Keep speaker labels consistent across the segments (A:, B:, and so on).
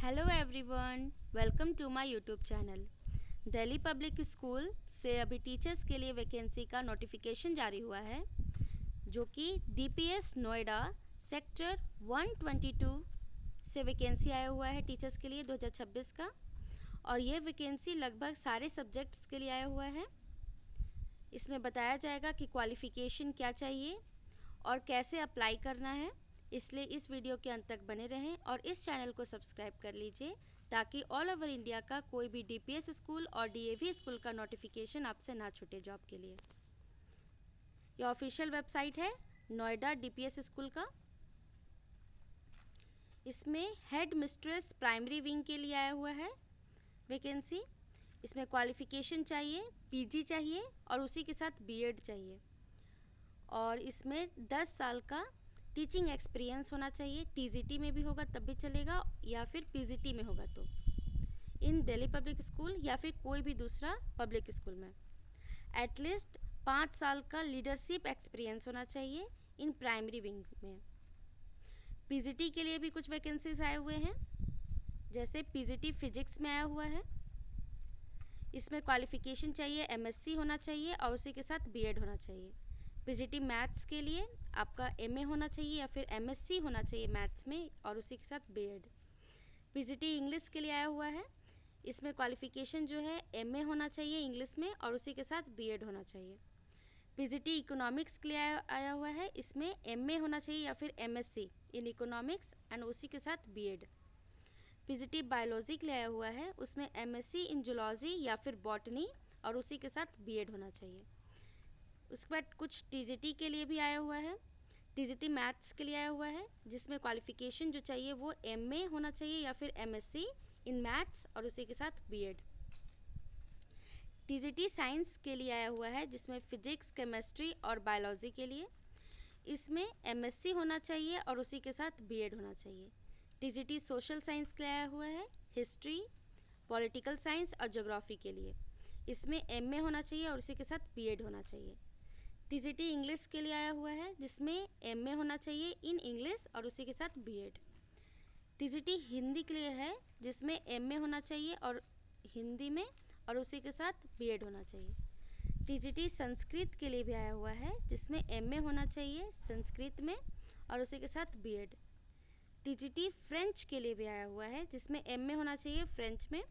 A: Hello everyone, welcome to my YouTube channel. Delhi public school से अभी teachers के लिए वैकेंसी का नोटिफिकेशन जारी हुआ है, जो कि डीपीएस नोएडा सेक्टर 122 से वैकेंसी आया हुआ है टीचर्स के लिए 2026 का। और ये वैकेंसी लगभग सारे सब्जेक्ट्स के लिए आया हुआ है। इसमें बताया जाएगा कि क्वालिफ़िकेशन क्या चाहिए और कैसे अप्लाई करना है, इसलिए इस वीडियो के अंत तक बने रहें और इस चैनल को सब्सक्राइब कर लीजिए ताकि ऑल ओवर इंडिया का कोई भी डीपीएस स्कूल और डीएवी स्कूल का नोटिफिकेशन आपसे ना छूटे जॉब के लिए। यह ऑफिशियल वेबसाइट है नोएडा डीपीएस स्कूल का। इसमें हेड मिस्ट्रेस प्राइमरी विंग के लिए आया हुआ है वैकेंसी। इसमें क्वालिफ़िकेशन चाहिए, पीजी चाहिए और उसी के साथ बीएड चाहिए। और इसमें 10 साल का टीचिंग एक्सपीरियंस होना चाहिए। टीजीटी में भी होगा तब भी चलेगा, या फिर पीजीटी में होगा तो इन दिल्ली पब्लिक स्कूल या फिर कोई भी दूसरा पब्लिक स्कूल में। एटलीस्ट 5 साल का लीडरशिप एक्सपीरियंस होना चाहिए इन प्राइमरी विंग में। पीजीटी के लिए भी कुछ वैकेंसीज आए हुए हैं, जैसे पीजीटी फिजिक्स में आया हुआ है। इसमें क्वालिफ़िकेशन चाहिए, एमएससी होना चाहिए और उसी के साथ बीएड होना चाहिए। पीजीटी मैथ्स के लिए आपका एमए होना चाहिए या फिर एमएससी होना चाहिए मैथ्स में और उसी के साथ बीएड। पीजीटी इंग्लिश के लिए आया हुआ है। इसमें क्वालिफ़िकेशन जो है एमए होना चाहिए इंग्लिश में और उसी के साथ बीएड होना चाहिए। पीजीटी इकोनॉमिक्स के लिए आया हुआ है। इसमें एमए होना चाहिए या फिर एमएससी इन इकोनॉमिक्स एंड उसी के साथ बीएड। पीजीटी बायोलॉजी के लिए आया हुआ है। उसमें एमएससी इन जूलॉजी या फिर बॉटनी और उसी के साथ बीएड होना चाहिए। उसके बाद कुछ टीजीटी के लिए भी आया हुआ है। टीजीटी मैथ्स के लिए आया हुआ है, जिसमें क्वालिफ़िकेशन जो चाहिए वो एमए होना चाहिए या फिर एमएससी इन मैथ्स और उसी के साथ बीएड। टीजीटी साइंस के लिए आया हुआ है, जिसमें फिजिक्स, केमिस्ट्री और बायोलॉजी के लिए इसमें एमएससी होना चाहिए और उसी के साथ बीएड होना चाहिए। टीजीटी सोशल साइंस के लिए आया हुआ है। हिस्ट्री, पॉलिटिकल साइंस और ज्योग्राफी के लिए इसमें एमए होना चाहिए और उसी के साथ बीएड होना चाहिए। टीजीटी इंग्लिश के लिए आया हुआ है, जिसमें एमए होना चाहिए इन इंग्लिश और उसी के साथ बीएड। टीजीटी हिंदी के लिए है, जिसमें एमए होना चाहिए और हिंदी में और उसी के साथ बीएड होना चाहिए। टीजीटी संस्कृत के लिए भी आया हुआ है, जिसमें एमए होना चाहिए संस्कृत में और उसी के साथ बीएड। टीजीटी फ्रेंच के लिए भी आया हुआ है, जिसमें एमए होना चाहिए फ्रेंच में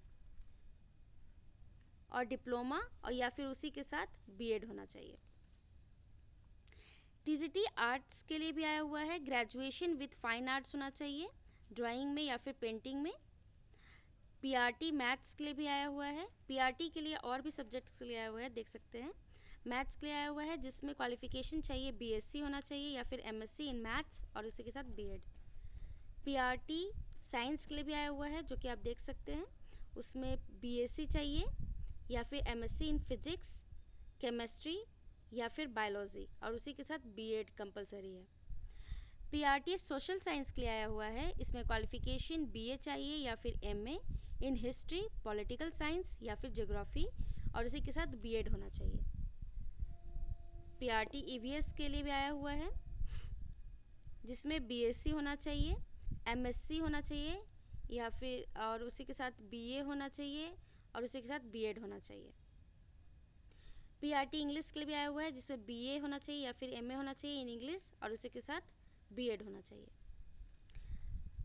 A: और डिप्लोमा और या फिर उसी के साथ बीएड होना चाहिए। टीजीटी आर्ट्स के लिए भी आया हुआ है। ग्रेजुएशन विथ फाइन आर्ट्स होना चाहिए ड्राइंग में या फिर पेंटिंग में। पीआरटी मैथ्स के लिए भी आया हुआ है। पीआरटी के लिए और भी सब्जेक्ट्स के लिए आया हुआ है, देख सकते हैं। मैथ्स के लिए आया हुआ है, जिसमें क्वालिफ़िकेशन चाहिए बीएससी होना चाहिए या फिर एमएससी इन मैथ्स और उसी के साथ बीएड। पीआरटी साइंस के लिए भी आया हुआ है, जो कि आप देख सकते हैं। उसमें बीएससी चाहिए या फिर एमएससी इन फिजिक्स, केमिस्ट्री या फिर बायोलॉजी और उसी के साथ बीएड कंपलसरी है। पीआरटी सोशल साइंस के लिए आया हुआ है। इसमें क्वालिफ़िकेशन बीए चाहिए या फिर MA in history, political science या फिर ज्योग्राफी और उसी के साथ बीएड होना चाहिए। पीआरटी ईवीएस के लिए भी आया हुआ है, जिसमें बीएससी होना चाहिए, एमएससी होना चाहिए या फिर और उसी के साथ बीए होना चाहिए और उसी के साथ बीएड होना चाहिए। पीआरटी इंग्लिश के लिए भी आया हुआ है, जिसमें बीए होना चाहिए या फिर एमए होना चाहिए इन इंग्लिश और उसी के साथ बीएड होना चाहिए।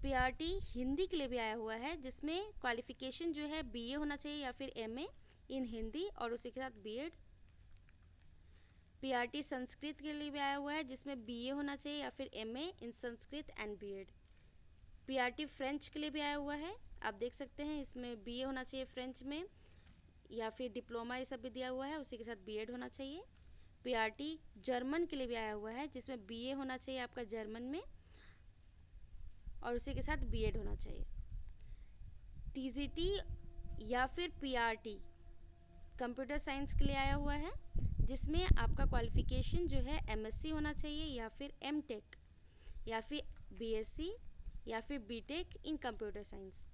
A: पीआरटी हिंदी के लिए भी आया हुआ है, जिसमें क्वालिफ़िकेशन जो है बीए होना चाहिए या फिर एमए इन हिंदी और उसी के साथ बीएड। पीआरटी संस्कृत के लिए भी आया हुआ है, जिसमें बीए होना चाहिए या फिर MA in Sanskrit and BEd. PRT French के लिए भी आया हुआ है, आप देख सकते हैं। इसमें बीए होना चाहिए फ्रेंच में या फिर डिप्लोमा ये सब भी दिया हुआ है, उसी के साथ बीएड होना चाहिए। पीआरटी जर्मन के लिए भी आया हुआ है, जिसमें बीए होना चाहिए आपका जर्मन में और उसी के साथ बीएड होना चाहिए। टीजीटी या फिर पीआरटी कंप्यूटर साइंस के लिए आया हुआ है, जिसमें आपका क्वालिफ़िकेशन जो है एमएससी होना चाहिए या फिर एमटेक या फिर बीएससी या फिर BTech in computer science.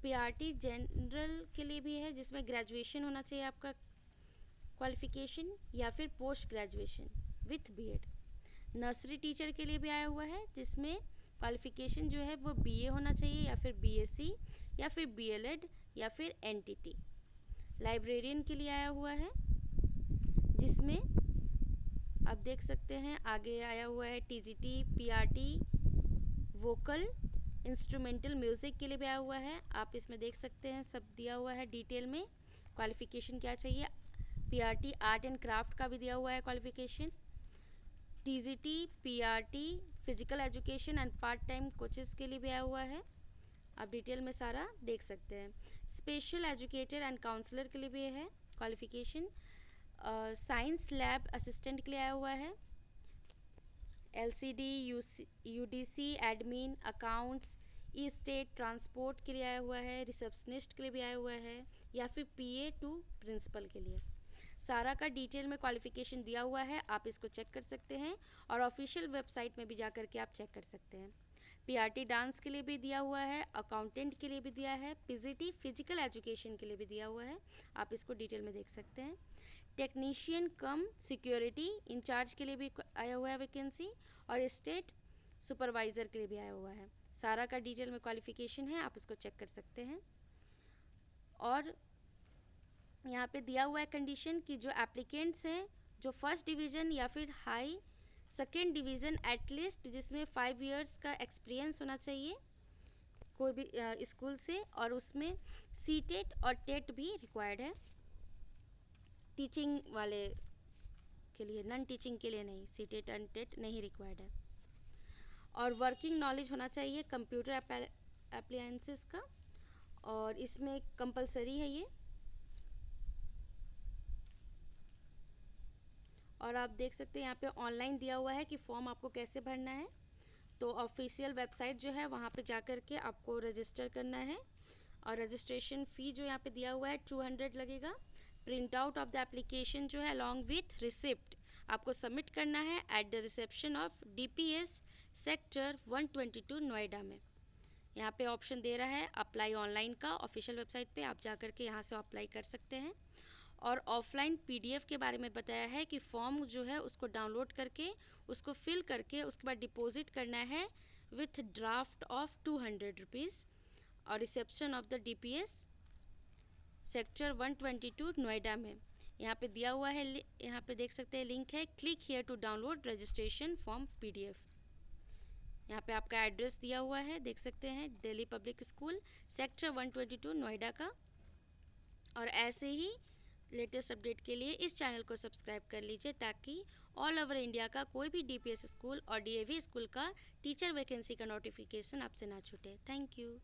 A: PRT general के लिए भी है, जिसमें ग्रेजुएशन होना चाहिए आपका क्वालिफ़िकेशन या फिर post graduation with BEd. Nursery teacher के लिए भी आया हुआ है, जिसमें क्वालिफ़िकेशन जो है वो बीए होना चाहिए या फिर बीएससी या फिर बीएलएड या फिर एनटीटी। लाइब्रेरियन के लिए आया हुआ है, जिसमें आप देख सकते हैं आगे आया हुआ है TGT, PRT, vocal, instrumental music के लिए भी आया हुआ है। आप इसमें देख सकते हैं सब दिया हुआ है डिटेल में क्वालिफ़िकेशन क्या चाहिए। पीआरटी आर्ट एंड क्राफ्ट का भी दिया हुआ है qualification. TGT, PRT physical education and part time coaches के लिए भी आया हुआ है। आप डिटेल में सारा देख सकते हैं। स्पेशल एजुकेटर एंड काउंसलर के लिए भी है क्वालिफ़िकेशन। साइंस लैब असिस्टेंट के लिए आया हुआ है। एलसीडी, यूडीसी, एडमिन, अकाउंट्स, ई स्टेट, ट्रांसपोर्ट के लिए आया हुआ है। रिसेप्शनिस्ट के लिए भी आया हुआ है, या फिर पीए टू प्रिंसिपल के लिए। सारा का डिटेल में क्वालिफ़िकेशन दिया हुआ है, आप इसको चेक कर सकते हैं और ऑफिशियल वेबसाइट में भी जा कर के आप चेक कर सकते हैं। पीआरटी डांस के लिए भी दिया हुआ है, अकाउंटेंट के लिए भी दिया है, पीजीटी फिजिकल एजुकेशन के लिए भी दिया हुआ है, आप इसको डिटेल में देख सकते हैं। टेक्नीशियन कम सिक्योरिटी इंचार्ज के लिए भी आया हुआ है वैकेंसी, और स्टेट सुपरवाइज़र के लिए भी आया हुआ है। सारा का डिटेल में क्वालिफ़िकेशन है, आप उसको चेक कर सकते हैं। और यहाँ पे दिया हुआ है कंडीशन कि जो एप्लीकेंट्स हैं जो फर्स्ट डिवीज़न या फिर हाई सेकेंड डिवीज़न एटलीस्ट जिसमें 5 इयर्स का एक्सपीरियंस होना चाहिए कोई भी स्कूल से, और उसमें सीटेट और टेट भी रिक्वायर्ड है। टीचिंग वाले के लिए, नॉन टीचिंग के लिए नहीं, सीटेट एंड टेट नहीं रिक्वायर्ड है। और वर्किंग नॉलेज होना चाहिए कंप्यूटर एप्लायंसेस का, और इसमें कंपलसरी है ये। और आप देख सकते हैं यहाँ पे ऑनलाइन दिया हुआ है कि फॉर्म आपको कैसे भरना है। तो ऑफिशियल वेबसाइट जो है वहाँ पे जा कर के आपको रजिस्टर करना है, और रजिस्ट्रेशन फ़ी जो यहाँ पे दिया हुआ है 200 लगेगा। Print out of the application जो है अलॉन्ग विथ रिसिप्ट आपको सबमिट करना है at the reception of DPS sector 122 Noida में। यहाँ पे ऑप्शन दे रहा है अप्लाई ऑनलाइन का, ऑफिशियल वेबसाइट पे आप जा कर के यहाँ से अप्लाई कर सकते हैं। और ऑफलाइन पीडीएफ के बारे में बताया है कि फॉर्म जो है उसको डाउनलोड करके उसको फिल करके उसके बाद डिपॉजिट करना है विथ ड्राफ्ट ऑफ 200 रुपीज़, और reception of the DPS sector 122 Noida में। यहाँ पे दिया हुआ है, यहाँ पे देख सकते हैं लिंक है, click here to download registration form PDF. यहाँ पे आपका एड्रेस दिया हुआ है, देख सकते हैं Delhi public school sector 122 Noida का। और ऐसे ही लेटेस्ट अपडेट के लिए इस चैनल को सब्सक्राइब कर लीजिए, ताकि ऑल ओवर इंडिया का कोई भी डीपीएस स्कूल और डीएवी स्कूल का टीचर वैकेंसी का नोटिफिकेशन आपसे ना छूटे। Thank you.